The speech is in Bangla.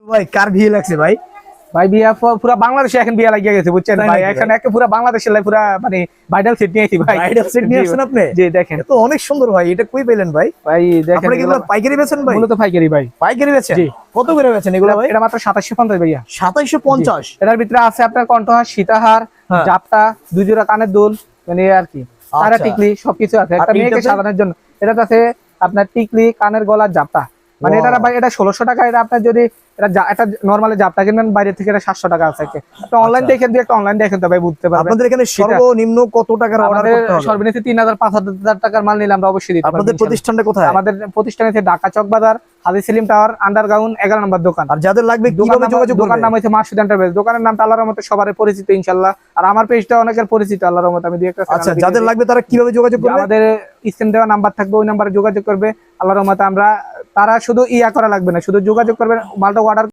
ভাই কার বিয়ে লাগছে ভাই? ভাই বিয়া পুরো বাংলাদেশে এখন বিয়া লাগিয়ে গেছে বুঝছেন তাই ভাই, নাকি এখন ভাই? একে পুরো বাংলাদেশের লাই পুরা মানে ভাইরাল সেট নিয়ে আইছি ভাই। ব্রাইডাল সেট নিয়ে জি আসছেন আপনি? জি দেখেন এ তো অনেক সুন্দর ভাই, এটা কই পেলেন ভাই? ভাই, দেখেন আপনি কি এগুলো পাইকারি বেচেন ভাই? মূলত পাইকারি ভাই। পাইকারি বেচেন? জি। কত করে বেচেন এগুলো ভাই? এটা মাত্র 2750 ভাইয়া। 2750? এটার ভিতরে আছে আপনার কণ্ঠহার, সীতাহার, হ্যাঁ। জাপটা, দুই জোড়া কানের দুল, মানে আর কি তারা আচ্ছা। টিকলি সবকিছু আছে আর একটা মেয়েকে এইটাতে? সাজানোর জন্য। এটাতে আছে আপনার টিকলি, কানের গলার জাপটা, মানে এটা ভাই এটা 1600 টাকা। এটা আপনার যদি এটা নরমালি জাপটা কিনবেন বাইরে থেকে এটা 700 টাকা আছে। একটা অনলাইন দেখেন, দিয়ে একটা অনলাইন দেখেন তো ভাই বুঝতে পারবেন। আপনাদের এখানে সর্বনিম্ন কত টাকার অর্ডার আমাদের করতে হবে? সর্বনিম্ন 3000-5000 টাকার মাল নিলে আমরা অবশ্যই দিতে পারবো আপনাদের ইনশাআল্লাহ। প্রতিষ্ঠানটা কোথায়? আমাদের প্রতিষ্ঠান হচ্ছে ঢাকা চক বাজার, হাজি সেলিম টাওয়ার, আন্ডারগ্রাউন্ড 11 নম্বর দোকান। আর যাদের লাগবে কিভাবে যোগাযোগ দোকান করবে? নাম হচ্ছে মাসুদ এন্টারপ্রাইজ। দোকানের নামটা আল্লাহর রহমতে সবার পরিচিত ইনশাআল্লাহ। আর আমার পেজটা অনেকের পরিচিত আল্লাহর রহমতে। আমি দুই একটা আচ্ছা, যাদের লাগবে তারা কিভাবে যোগাযোগ করবে? আমাদের স্ক্রিন দেওয়া নাম্বার থাকবে, ওই নাম্বারে যোগাযোগ করবে আল্লাহর রহমতে। আমরা তারা শুধু করা লাগবে না, শুধু যোগাযোগ করবে, মালটা অর্ডার